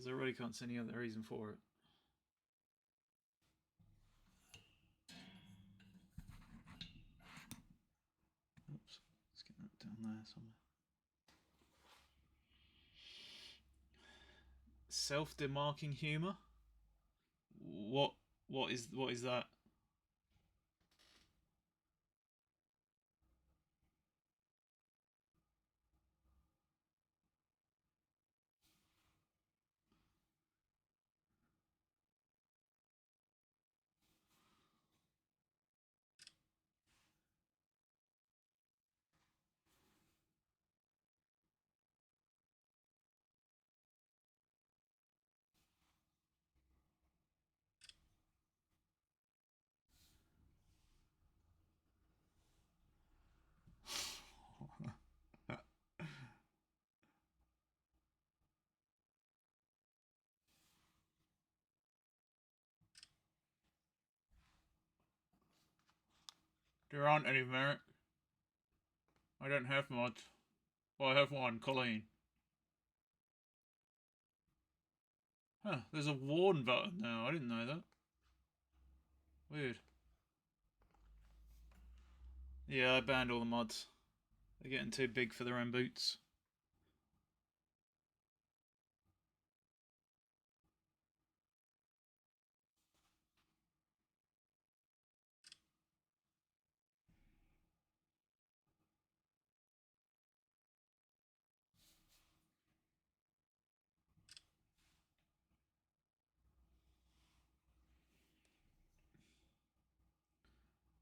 Because I really can't see any other reason for it. Oops, let's get that down there somewhere. Self-demarking humour? What is that? There aren't any, Merrick. I don't have much. Well, I have one, Colleen. Huh, there's a warn button now. I didn't know that. Weird. Yeah, I banned all the mods. They're getting too big for their own boots.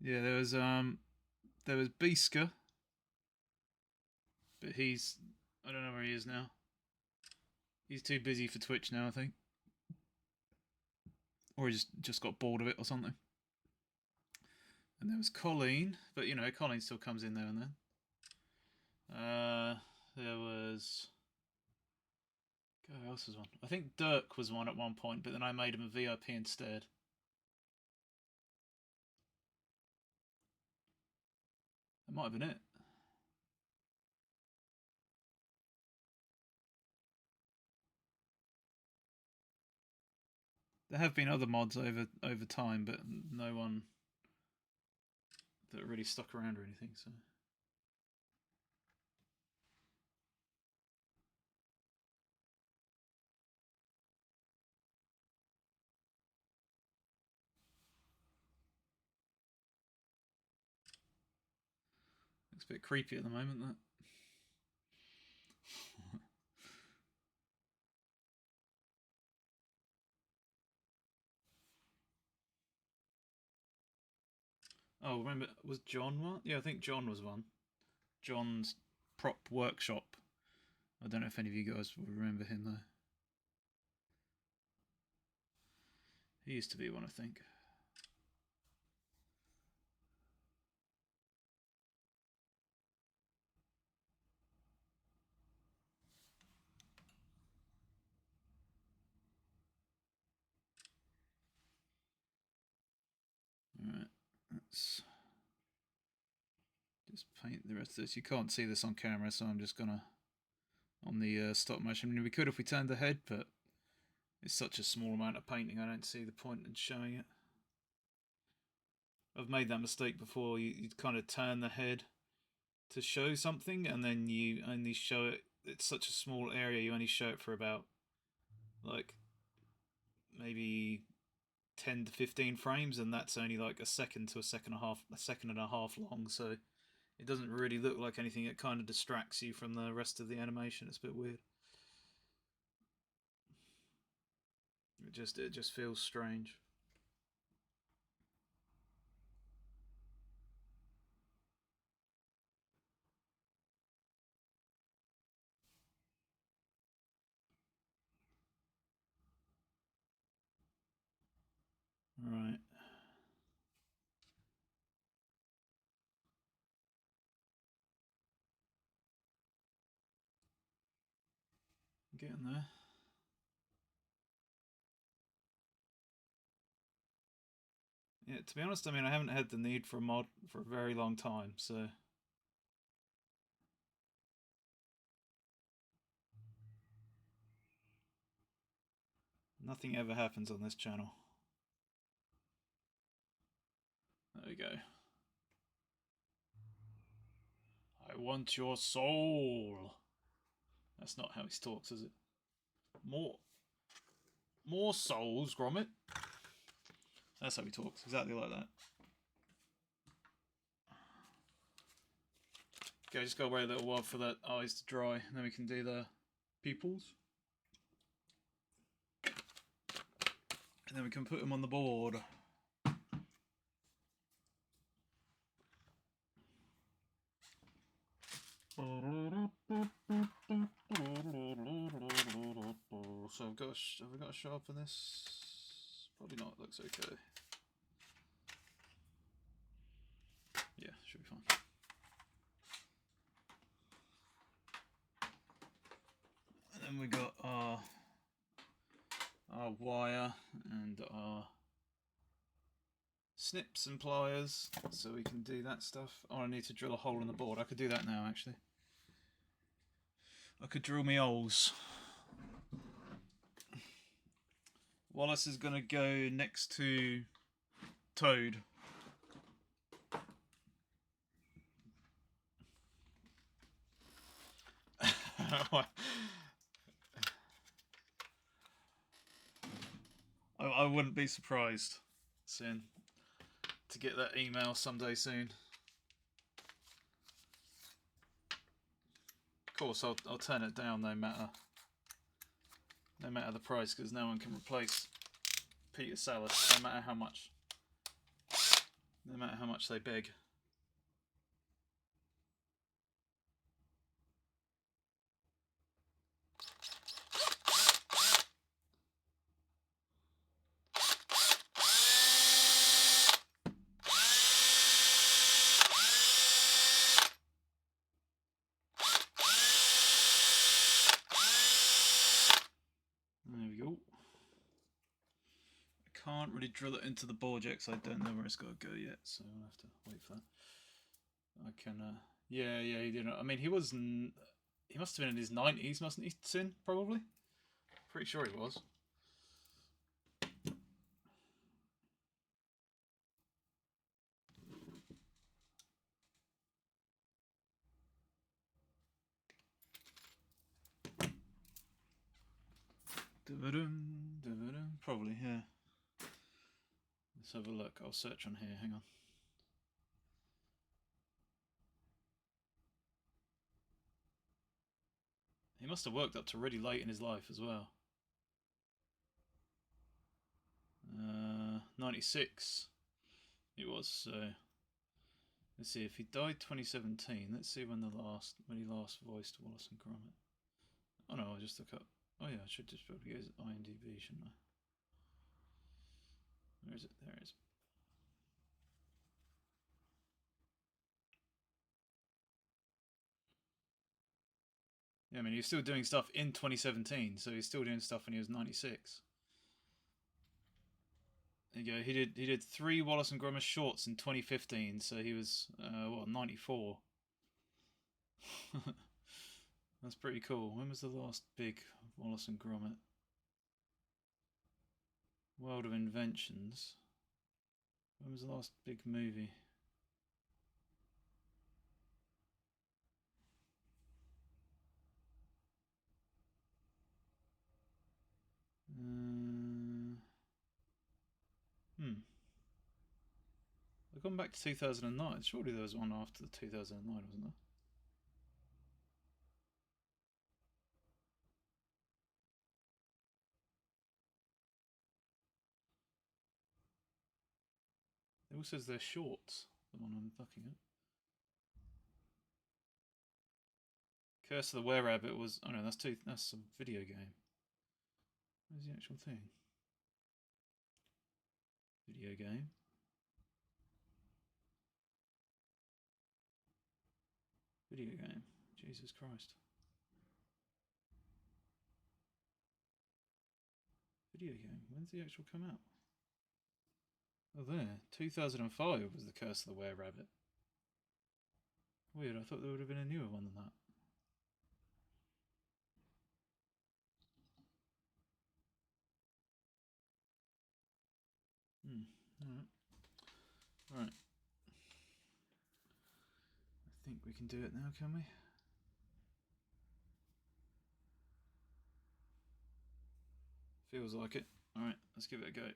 Yeah, there was Biska, but I don't know where he is now. He's too busy for Twitch now, I think. Or he just got bored of it or something. And there was Colleen, but you know, Colleen still comes in there and then. There was... God, who else was one? I think Dirk was one at one point, but then I made him a VIP instead. That might have been it. There have been other mods over time, but no one that really stuck around or anything, so... Looks a bit creepy at the moment, that. Oh, remember, was John one? Yeah, I think John was one. John's prop workshop. I don't know if any of you guys will remember him, though. He used to be one, I think. Alright, let's just paint the rest of this. You can't see this on camera, so I'm just gonna... on the stop motion. I mean, we could if we turned the head, but it's such a small amount of painting, I don't see the point in showing it. I've made that mistake before. You'd kind of turn the head to show something, and then you only show it... It's such a small area, you only show it for about, like, maybe 10 to 15 frames, and that's only like a second to a second and a half long, so it doesn't really look like anything. It kind of distracts you from the rest of the animation. It's a bit weird. It just feels strange. Right. Getting there. Yeah, to be honest, I mean, I haven't had the need for a mod for a very long time, so... Nothing ever happens on this channel. There we go. I want your soul. That's not how he talks, is it? More souls, Gromit. That's how he talks, exactly like that. Okay, just gotta wait a little while for that eyes to dry, and then we can do the pupils. And then we can put them on the board. So have we got a sharpen this? Probably not, looks okay. Yeah, should be fine. And then we got our wire and our snips and pliers, so we can do that stuff. Oh, I need to drill a hole in the board. I could do that now, actually. I could drill me holes. Wallace is going to go next to Toad. I wouldn't be surprised soon to get that email someday soon. Of course, I'll turn it down no matter the price, because no one can replace Peter Sallis, no matter how much they beg. There we go. I can't really drill it into the board yet because I don't know where it's got to go yet, so I'll have to wait for that. I can, yeah, he did. I mean, he must have been in his 90s, mustn't he, Sin? Probably. Pretty sure he was. Probably, yeah. Let's have a look. I'll search on here. Hang on. He must have worked up to really late in his life as well. 96 it was, so let's see if he died 2017. Let's see when he last voiced Wallace and Gromit. Oh no, I just look up. Oh yeah, I should just be able to get his IMDb, shouldn't I? Where is it? There it is. Yeah, I mean, he was still doing stuff in 2017, so he's still doing stuff when he was 96. There you go. He did 3 Wallace and Gromit shorts in 2015, so he was 94. That's pretty cool. When was the last big Wallace and Gromit? World of Inventions. When was the last big movie? I've gone back to 2009. Surely there was one after the 2009, wasn't there? It also says they're shorts, the one I'm looking at. Curse of the Were-Rabbit was... Oh no, that's a video game. Where's the actual thing? Video game. Video game. Jesus Christ. Video game. When's the actual come out? Oh, there. 2005 was the Curse of the Were-Rabbit. Weird, I thought there would have been a newer one than that. Right. I think we can do it now, can we? Feels like it. Alright, let's give it a go.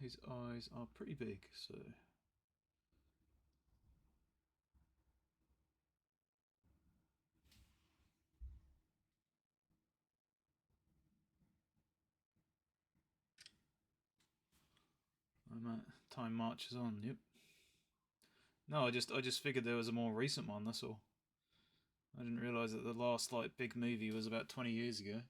His eyes are pretty big, so... time marches on, yep. No, I just figured there was a more recent one, that's all. I didn't realise that the last, like, big movie was about 20 years ago.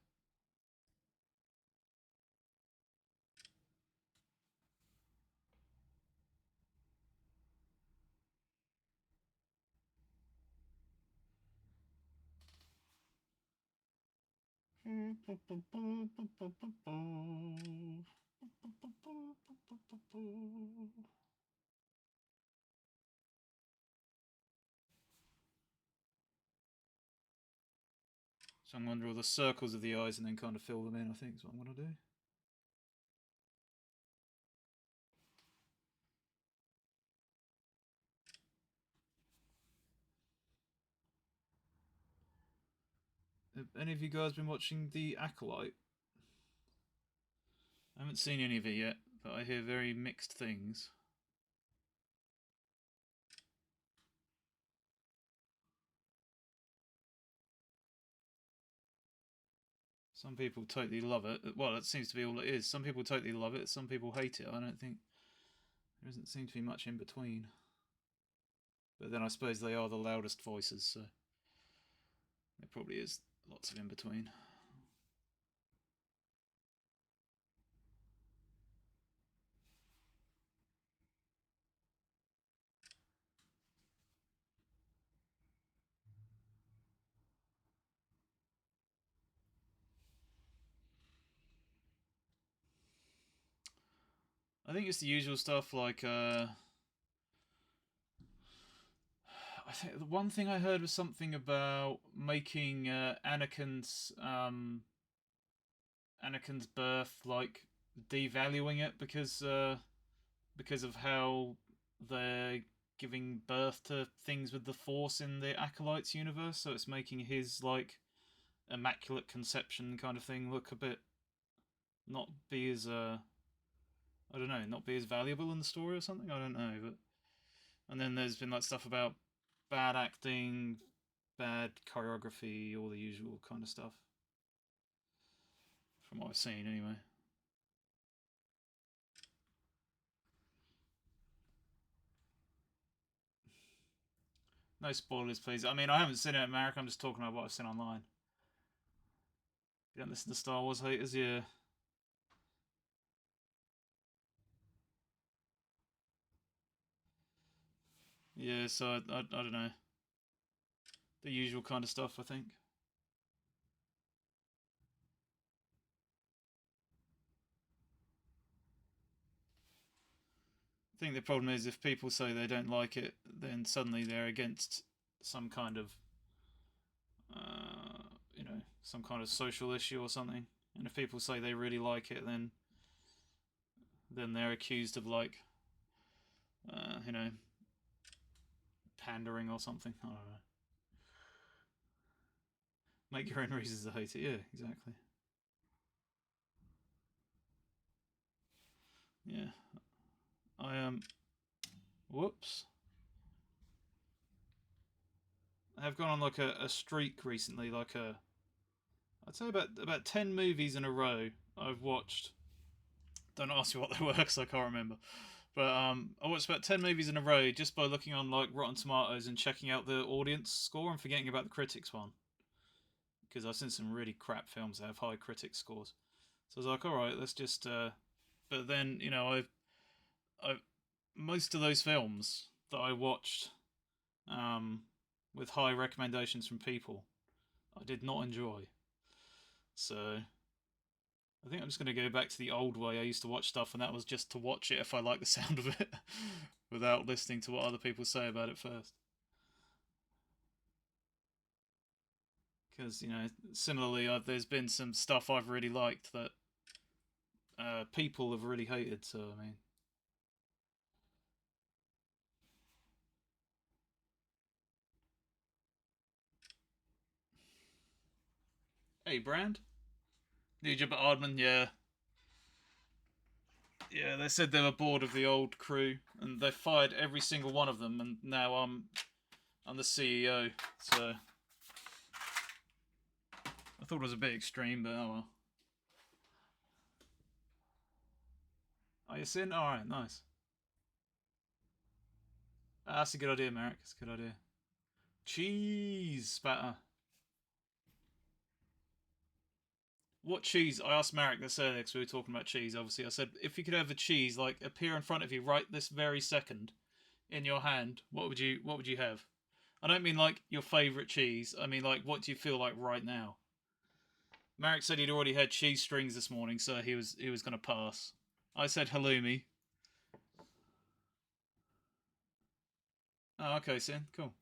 So I'm going to draw the circles of the eyes and then kind of fill them in, I think is what I'm going to do. Have any of you guys been watching The Acolyte? I haven't seen any of it yet, but I hear very mixed things. Some people totally love it. Well, that seems to be all it is. Some people totally love it, some people hate it. I don't think... There doesn't seem to be much in between. But then I suppose they are the loudest voices, so... There probably is lots of in between. I think it's the usual stuff like... I think the one thing I heard was something about making Anakin's birth, like devaluing it because of how they're giving birth to things with the Force in the Acolytes universe. So it's making his like immaculate conception kind of thing look a bit not be as I don't know, not be as valuable in the story or something. I don't know, but and then there's been like stuff about bad acting, bad choreography, all the usual kind of stuff. From what I've seen, anyway. No spoilers, please. I mean, I haven't seen it in America. I'm just talking about what I've seen online. You don't listen to Star Wars haters, yeah. Yeah, so I don't know. The usual kind of stuff, I think. I think the problem is if people say they don't like it, then suddenly they're against some kind of, some kind of social issue or something. And if people say they really like it, then they're accused of like, you know, pandering or something. I don't know. Make your own reasons to hate it. Yeah, exactly. Yeah. I whoops. I have gone on like a streak recently, like I'd say about 10 movies in a row I've watched. Don't ask me what they were because I can't remember. But I watched about 10 movies in a row just by looking on like Rotten Tomatoes and checking out the audience score and forgetting about the critics one. Because I've seen some really crap films that have high critic scores. So I was like, all right, let's just. But then I've most of those films that I watched, with high recommendations from people, I did not enjoy. So I think I'm just going to go back to the old way I used to watch stuff, and that was just to watch it if I like the sound of it, without listening to what other people say about it first. Because similarly, there's been some stuff I've really liked that people have really hated. So I mean, hey, Brand, Nugent Ardman, yeah, yeah. They said they were bored of the old crew, and they fired every single one of them, and now I'm the CEO. So I thought it was a bit extreme, but oh well. Are you in? All right, nice. That's a good idea, Merrick. That's a good idea. Cheese spatter. What cheese? I asked Marek this earlier because we were talking about cheese. Obviously, I said if you could have a cheese like appear in front of you right this very second in your hand, what would you have? I don't mean like your favorite cheese. I mean like what do you feel like right now? Marek said he'd already had cheese strings this morning, so he was going to pass. I said halloumi. Oh, okay, Sin, cool.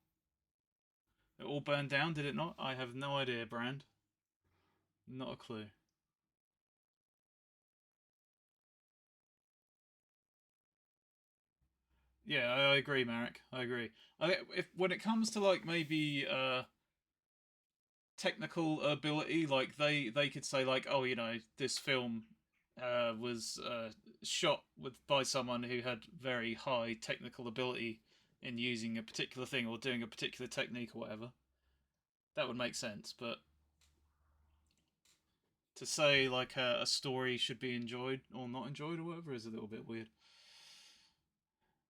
It all burned down, did it not? I have no idea, Brand. Not a clue. Yeah, I agree, Marek. I agree. If when it comes to like maybe technical ability, like they could say like, oh, this film was shot with by someone who had very high technical ability in using a particular thing or doing a particular technique or whatever. That would make sense, but to say like a story should be enjoyed or not enjoyed or whatever is a little bit weird.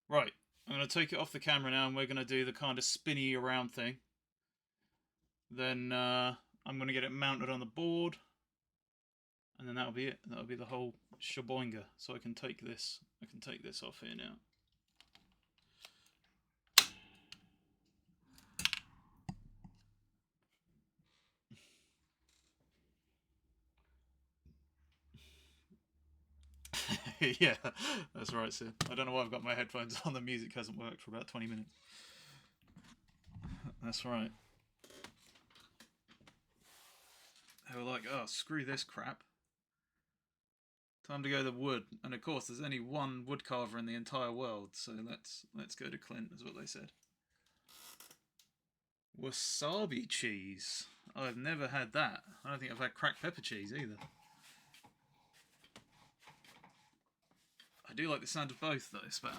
Right, I'm going to take it off the camera now, and we're going to do the kind of spinny around thing. Then I'm going to get it mounted on the board, and then that'll be it. That'll be the whole shaboinga. So I can take this. I can take this off here now. Yeah, that's right, Sid. I don't know why I've got my headphones on. The music hasn't worked for about 20 minutes. That's right. They were like, oh, screw this crap. Time to go to wood. And of course, there's only one wood carver in the entire world, so let's go to Clint, is what they said. Wasabi cheese. I've never had that. I don't think I've had cracked pepper cheese either. I do like the sound of both, though, it's better.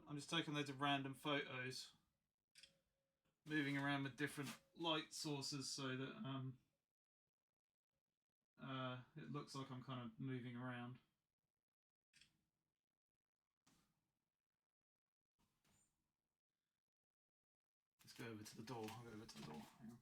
I'm just taking loads of random photos, moving around with different light sources so that it looks like I'm kind of moving around. Let's go over to the door. I'll go over to the door. Hang on.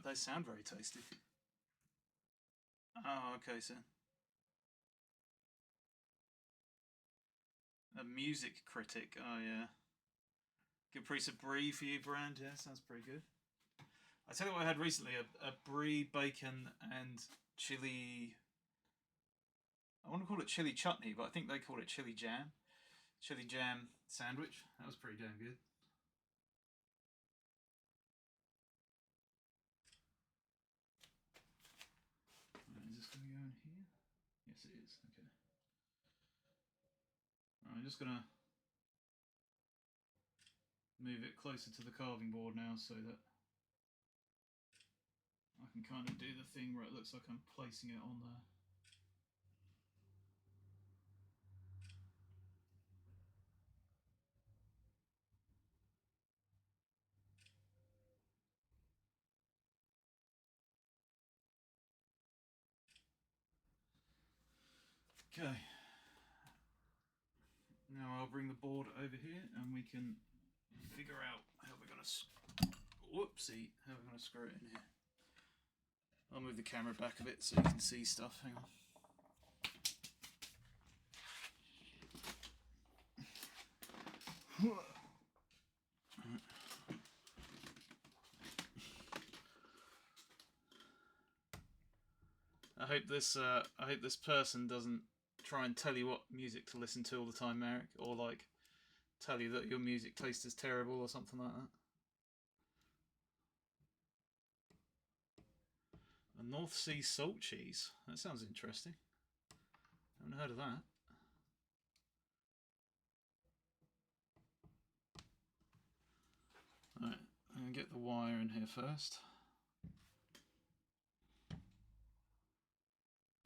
They sound very tasty. Oh, okay, so a music critic. Oh yeah, good piece of brie for you, Brand. Yeah, sounds pretty good. I tell you what I had recently: a brie, bacon, and chili. I want to call it chili chutney, but I think they call it chili jam. Chili jam sandwich. That was pretty damn good. Is this going to go in here? Yes, it is. Okay. I'm just gonna move it closer to the carving board now so that I can kind of do the thing where it looks like I'm placing it on there. Okay. Now I'll bring the board over here and we can figure out how we're going to... Whoopsie! How we're going to screw it in here. I'll move the camera back a bit so you can see stuff. Hang on. I hope this person doesn't try and tell you what music to listen to all the time, Merrick, or like tell you that your music taste is terrible or something like that. A North Sea salt cheese. That sounds interesting. I haven't heard of that. Alright, I'm going to get the wire in here first.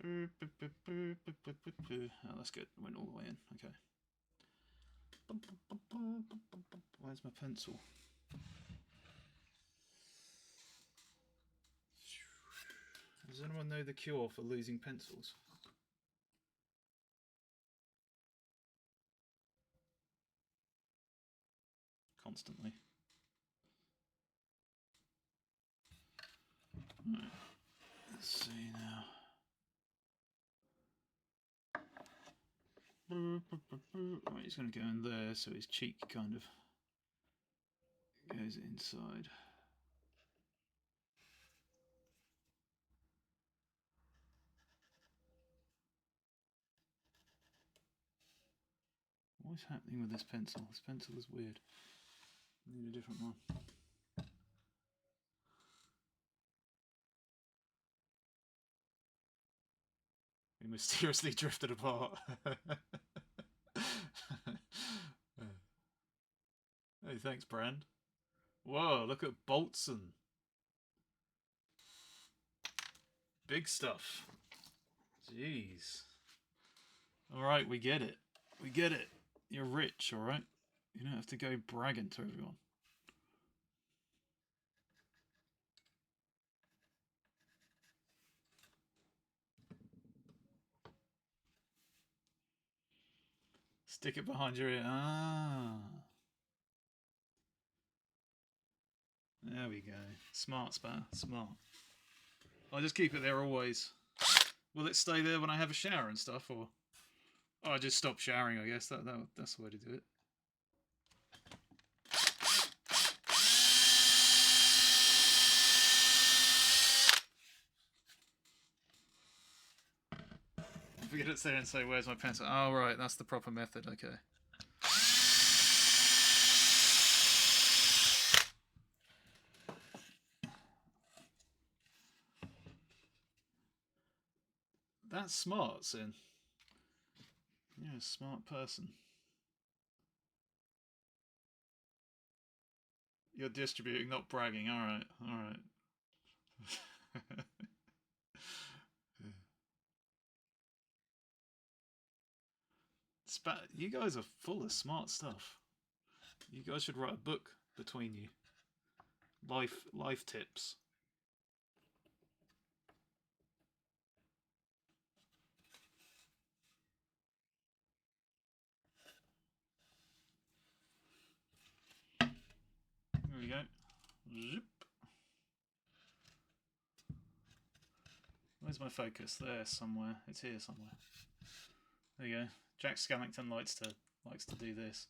Oh, that's good. It went all the way in. Okay. Where's my pencil? Does anyone know the cure for losing pencils? Constantly. Right. Let's see now. Right, he's going to go in there so his cheek kind of goes inside. What's happening with this pencil? This pencil is weird. I need a different one. We mysteriously drifted apart. Hey, thanks, Brand. Whoa, look at Boltson. Big stuff. Jeez. Alright, we get it. We get it. You're rich, alright? You don't have to go bragging to everyone. Stick it behind your ear. Ah. There we go. Smart, Spa. Smart. I'll just keep it there always. Will it stay there when I have a shower and stuff, or... Oh, I just stop showering, I guess. That's the way to do it. If we get it there and say, where's my pencil? Oh, right, that's the proper method, okay. That's smart, Sin. You're a smart person. You're distributing, not bragging. Alright, alright. You guys are full of smart stuff. You guys should write a book between you. Life tips. There we go. Zip. Where's my focus? There somewhere. It's here somewhere. There you go. Jack Skellington likes to do this.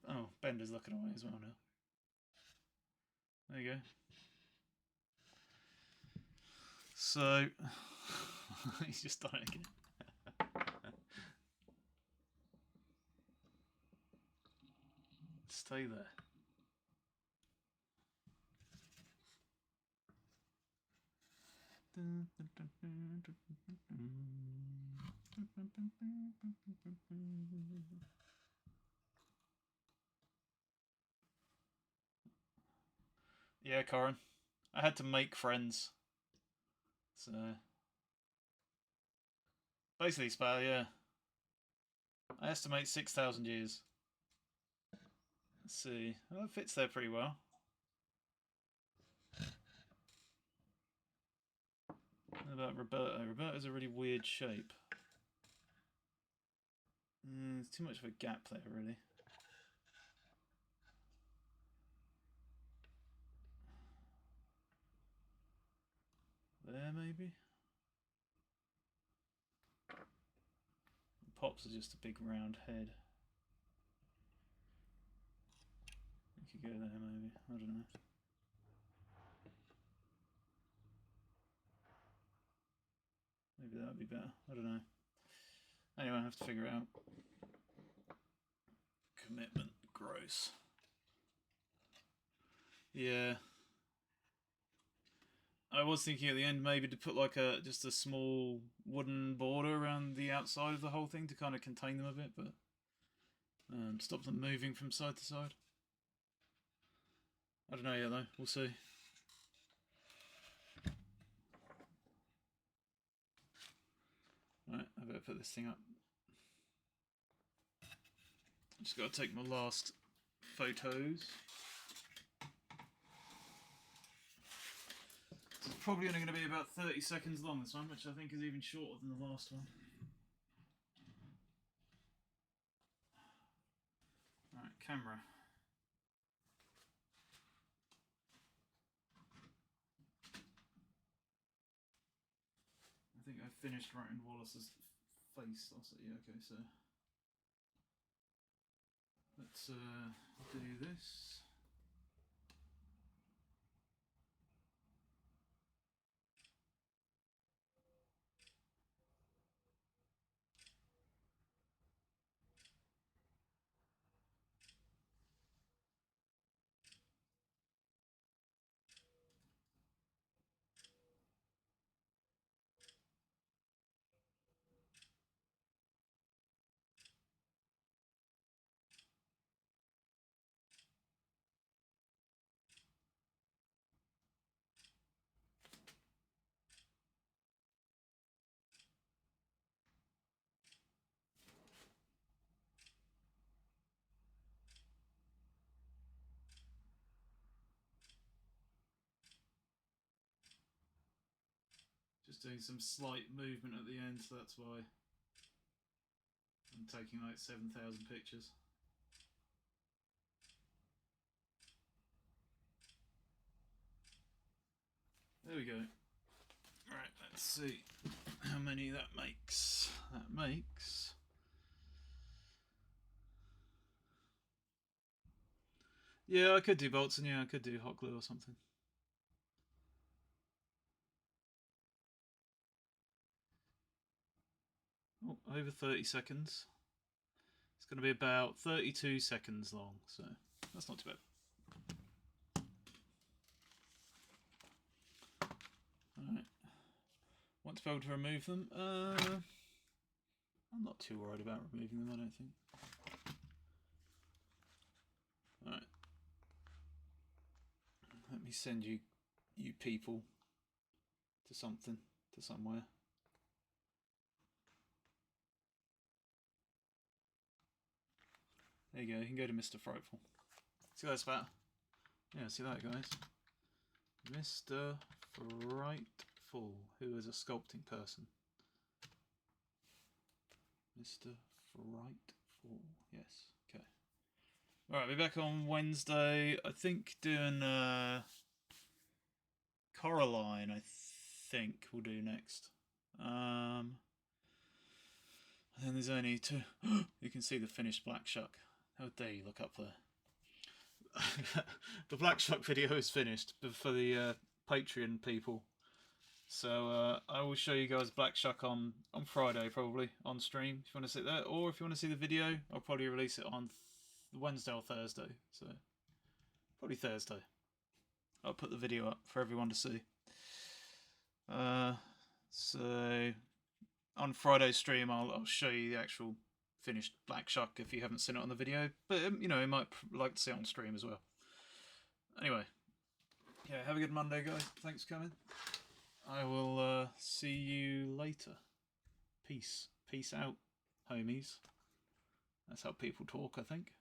Oh, Bender's looking away as well now. There you go. So he's just done it again. Stay there. Yeah, Corin. I had to make friends. So basically, Spa, yeah. I estimate 6,000 years. Let's see. Well, it fits there pretty well. What about Roberto? Roberto's a really weird shape. There's too much of a gap there, really. There, maybe? Pops are just a big round head. We could go there, maybe. I don't know. Maybe that would be better. I don't know. Anyway, I have to figure it out. Commitment. Gross. Yeah. I was thinking at the end maybe to put like just a small wooden border around the outside of the whole thing to kind of contain them a bit, but stop them moving from side to side. I don't know yet though, we'll see. Right, I better put this thing up. Just got to take my last photos. It's probably only going to be about 30 seconds long, this one, which I think is even shorter than the last one. Right, camera. I think I finished writing Wallace's face. I'll say, yeah, okay, so let's do this. Just doing some slight movement at the end, so that's why I'm taking like 7,000 pictures. There we go. Right, let's see how many that makes. That makes... Yeah, I could do bolts, and yeah, I could do hot glue or something. Oh, over 30 seconds. It's going to be about 32 seconds long, so that's not too bad. Alright. Want to be able to remove them? I'm not too worried about removing them, I don't think. Alright. Let me send you people to something, to somewhere. There you go, you can go to Mr. Frightful. See what that's about? Yeah, see that, guys? Mr. Frightful, who is a sculpting person. Mr. Frightful, yes, okay. Alright, I'll be back on Wednesday. I think doing Coraline, I think we'll do next. And then there's only two. You can see the finished Black Shuck. How dare you look up there. The Black Shuck video is finished for the Patreon people. So I will show you guys Black Shuck on Friday, probably, on stream, if you want to see that. Or if you want to see the video, I'll probably release it on Wednesday or Thursday. So probably Thursday. I'll put the video up for everyone to see. So on Friday's stream, I'll show you the actual finished Black Shuck if you haven't seen it on the video. But, you know, you might like to see it on stream as well. Anyway, yeah, have a good Monday, guys. Thanks for coming. I will see you later. Peace. Peace out, homies. That's how people talk, I think.